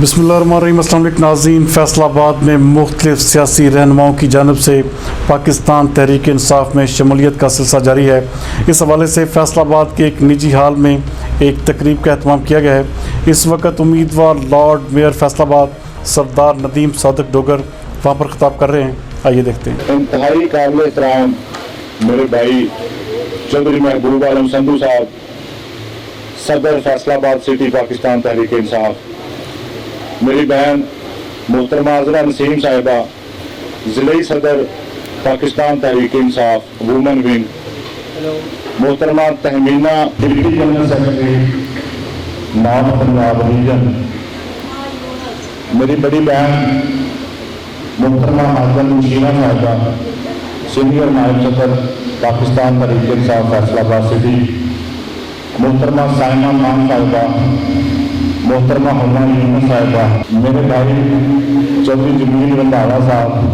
بسم اللہ الرحمن الرحیم۔ السلام علیکم ناظرین، فیصل آباد میں مختلف سیاسی رہنماؤں کی جانب سے پاکستان تحریک انصاف میں شمولیت کا سلسلہ جاری ہے۔ اس حوالے سے فیصل آباد کے ایک نجی ہال میں ایک تقریب کا اہتمام کیا گیا ہے۔ اس وقت امیدوار لارڈ میئر فیصل آباد سردارندیم صادق ڈوگر وہاں پر خطاب کر رہے ہیں، آئیے دیکھتے ہیں۔ انتہائی قابل احترام میرے بھائی چودھری محبوب عالم سندھو صاحب، صدر فیصل آباد سٹی پاکستان تحریک انصاف، میری بہن محترمہ عذرا نسیم صاحبہ، ضلعی صدر پاکستان تحریک انصاف وومن ونگ، محترمہ Tehmina deputy general secretary north Punjab region, میری بڑی بہن محترمہ میئر صاحبہ، سینئر نائب صدر پاکستان تحریک انصاف فیصل آباد سٹی، محترمہ سائمہ خان صاحبہ، محترمہ یونس صاحبہ، میرے بھائی چودھری جمیل رنداوا صاحب،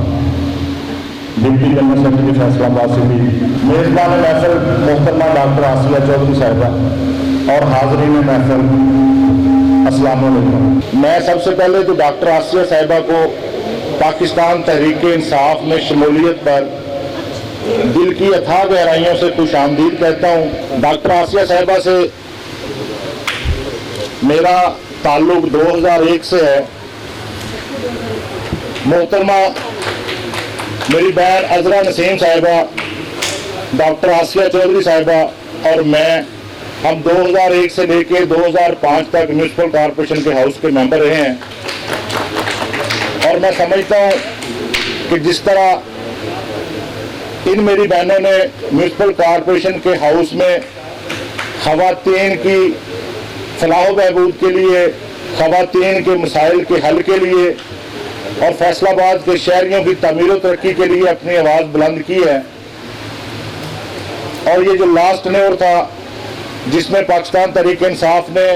ڈپٹی جنرل سیکرٹری فیصل آباد سٹی، میزبان محفل محترمہ ڈاکٹر آسیہ چودھری صاحبہ اور حاضرین محفل، السلام علیکم۔ میں سب سے پہلے تو ڈاکٹر آسیہ صاحبہ کو پاکستان تحریک انصاف میں شمولیت پر دل کی اتھاہ گہرائیوں سے خوش آمدید کہتا ہوں۔ ڈاکٹر آسیہ صاحبہ سے میرا تعلق 2001 سے ہے۔ محترمہ میری بہن عذرا نسیم صاحبہ، ڈاکٹر آسیہ چودھری صاحبہ اور میں، ہم 2001 سے لے کے 2005 تک میونسپل کارپوریشن کے ہاؤس کے ممبر رہے ہیں، اور میں سمجھتا ہوں کہ جس طرح ان میری بہنوں نے میونسپل کارپوریشن کے ہاؤس میں خواتین کی فلاح و بہبود کے لیے، خواتین کے مسائل کے حل کے لیے اور فیصل آباد کے شہریوں کی تعمیر و ترقی کے لیے اپنی آواز بلند کی ہے، اور یہ جو لاسٹ نیور تھا جس میں پاکستان تحریک انصاف نے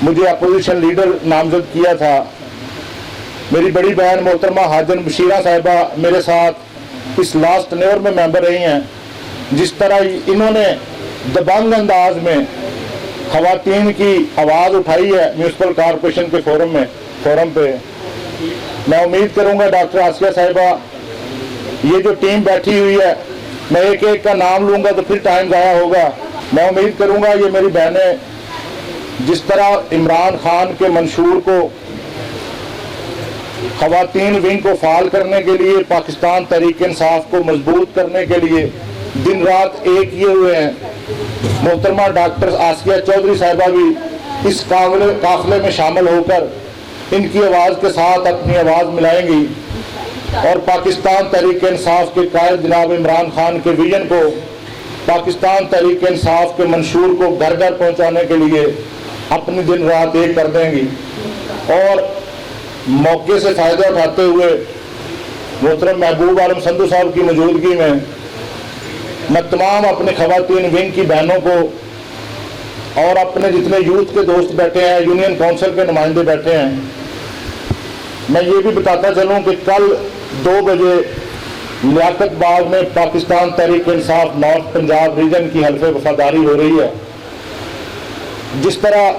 مجھے اپوزیشن لیڈر نامزد کیا تھا، میری بڑی بہن محترمہ حاجن بشیرہ صاحبہ میرے ساتھ اس لاسٹ نیور میں ممبر رہی ہیں۔ جس طرح انہوں نے دبنگ انداز میں خواتین کی آواز اٹھائی ہے میونسپل کارپوریشن کے فورم پہ، میں امید کروں گا ڈاکٹر آسیہ صاحبہ، یہ جو ٹیم بیٹھی ہوئی ہے، میں ایک ایک کا نام لوں گا تو پھر ٹائم ضائع ہوگا، میں امید کروں گا یہ میری بہنیں جس طرح عمران خان کے منشور کو، خواتین ونگ کو فعال کرنے کے لیے، پاکستان تحریک انصاف کو مضبوط کرنے کے لیے دن رات ایک کیے ہوئے ہیں، محترمہ ڈاکٹر آسیہ چودھری صاحبہ بھی اس قافلے میں شامل ہو کر ان کی آواز کے ساتھ اپنی آواز ملائیں گی، اور پاکستان تحریک انصاف کے قائد جناب عمران خان کے ویژن کو، پاکستان تحریک انصاف کے منشور کو گھر گھر پہنچانے کے لیے اپنی دن رات ایک کر دیں گی۔ اور موقع سے فائدہ اٹھاتے ہوئے محترم محبوب عالم سندھو صاحب کی موجودگی میں میں تمام اپنے خواتین ونگ کی بہنوں کو اور اپنے جتنے یوتھ کے دوست بیٹھے ہیں، یونین کونسل کے نمائندے بیٹھے ہیں، میں یہ بھی بتاتا چلوں کہ کل 2 بجے لیاقت باغ میں پاکستان تحریک انصاف نارتھ پنجاب ریجن کی حلف وفاداری ہو رہی ہے۔ جس طرح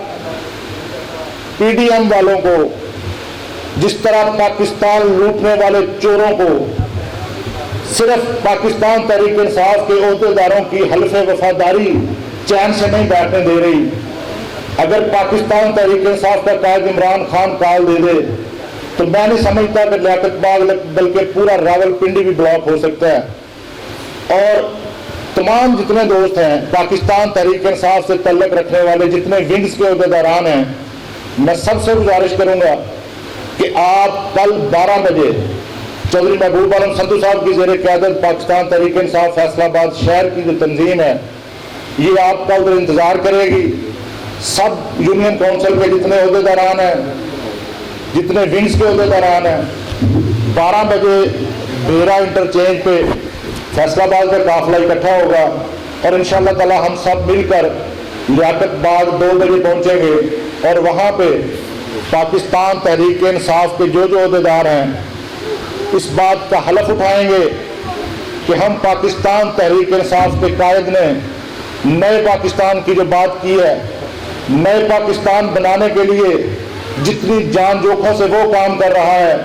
پی ڈی ایم والوں کو، جس طرح پاکستان لوٹنے والے چوروں کو صرف پاکستان تحریک انصاف کے عہدیداروں کی حلف وفاداری چین سے نہیں بیٹھنے دے رہی، اگر پاکستان تحریک انصاف کا قائد عمران خان کال دے دے تو میں نہیں سمجھتا کہ لیاقت باغ بلکہ پورا راول پنڈی بھی بلاک ہو سکتا ہے۔ اور تمام جتنے دوست ہیں پاکستان تحریک انصاف سے تعلق رکھنے والے، جتنے ونگز کے عہدیداران ہیں، میں سب سے گزارش کروں گا کہ آپ کل 12 بجے چودھری محبوب عالم سندھو صاحب کی زیر قیادت پاکستان تحریک انصاف فیصل آباد شہر کی جو تنظیم ہے، یہ آپ کا ادھر انتظار کرے گی۔ سب یونین کونسل کے جتنے عہدیداران ہیں، جتنے ونگز کے عہدیداران ہیں، 12 بجے بیرا انٹرچینج پہ فیصل آباد کا قافلہ اکٹھا ہوگا، اور انشاءاللہ تعالی ہم سب مل کر لیاقت باغ 2 بجے پہنچیں گے، اور وہاں پہ پاکستان تحریک انصاف کے جو عہدیدار ہیں اس بات کا حلف اٹھائیں گے کہ ہم پاکستان تحریک انصاف کے قائد نے نئے پاکستان کی جو بات کی ہے، نئے پاکستان بنانے کے لیے جتنی جان جوکھوں سے وہ کام کر رہا ہے،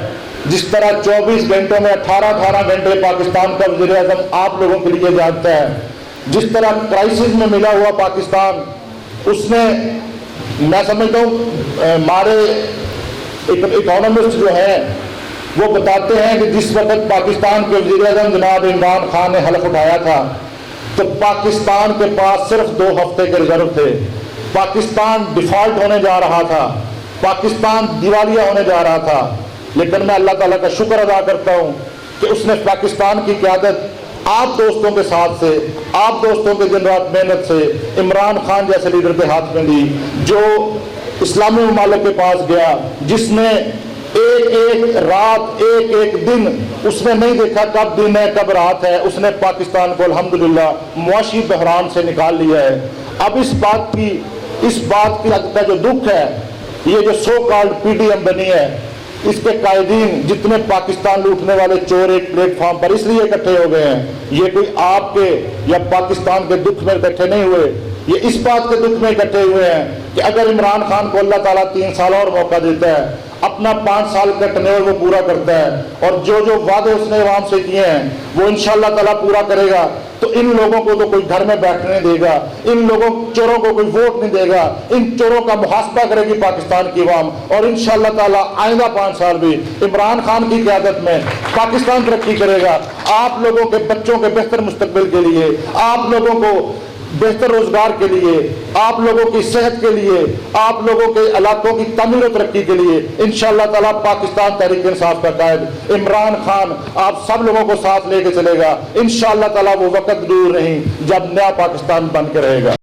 جس طرح 24 گھنٹوں میں 18 گھنٹے پاکستان کا وزیر اعظم آپ لوگوں کے لیے جاگتا ہے، جس طرح کرائسس میں ملا ہوا پاکستان، اس میں میں سمجھتا ہوں ہمارے اکانومسٹ جو ہیں وہ بتاتے ہیں کہ جس وقت پاکستان کے وزیر اعظم جناب عمران خان نے حلف اٹھایا تھا تو پاکستان کے پاس صرف 2 ہفتے کے ریزرو تھے، پاکستان ڈیفالٹ ہونے جا رہا تھا، پاکستان دیوالیہ ہونے جا رہا تھا، لیکن میں اللہ تعالیٰ کا شکر ادا کرتا ہوں کہ اس نے پاکستان کی قیادت آپ دوستوں کے ساتھ سے، آپ دوستوں کے دن رات محنت سے عمران خان جیسے لیڈر کے ہاتھ میں دی، جو اسلامی ممالک کے پاس گیا، جس نے ایک رات ایک دن اس نے نہیں دیکھا کب دن ہے کب رات ہے، اس نے پاکستان کو الحمدللہ معاشی بحران سے نکال لیا ہے۔ اب اس بات کی کا جو دکھ ہے، یہ جو so called P D M بنی ہے، اس کے قائدین جتنے پاکستان لوٹنے والے چور ایک پلیٹ فارم پر اس لیے اکٹھے ہو گئے ہیں، یہ کوئی آپ کے یا پاکستان کے دکھ میں اکٹھے نہیں ہوئے، یہ اس بات کے دکھ میں اکٹھے ہوئے ہیں کہ اگر عمران خان کو اللہ تعالیٰ 3 سال اور موقع دیتا ہے، اپنا 5 سال کا ٹینیور وہ پورا کرتا ہے، اور جو وعدے اس نے عوام سے کیے ہیں وہ انشاءاللہ تعالیٰ پورا کرے گا، تو ان لوگوں کو تو کوئی گھر میں بیٹھنے نہیں دے گا، ان لوگوں چوروں کو کوئی ووٹ نہیں دے گا، ان چوروں کا محاسبہ کرے گی پاکستان کی عوام، اور انشاءاللہ تعالیٰ آئندہ 5 سال بھی عمران خان کی قیادت میں پاکستان ترقی کرے گا، آپ لوگوں کے بچوں کے بہتر مستقبل کے لیے، آپ لوگوں کو بہتر روزگار کے لیے، آپ لوگوں کی صحت کے لیے، آپ لوگوں کے علاقوں کی تعمیر و ترقی کے لیے انشاءاللہ تعالیٰ پاکستان تحریک انصاف کا قائد عمران خان آپ سب لوگوں کو ساتھ لے کے چلے گا، انشاءاللہ تعالیٰ وہ وقت دور نہیں جب نیا پاکستان بن کے رہے گا۔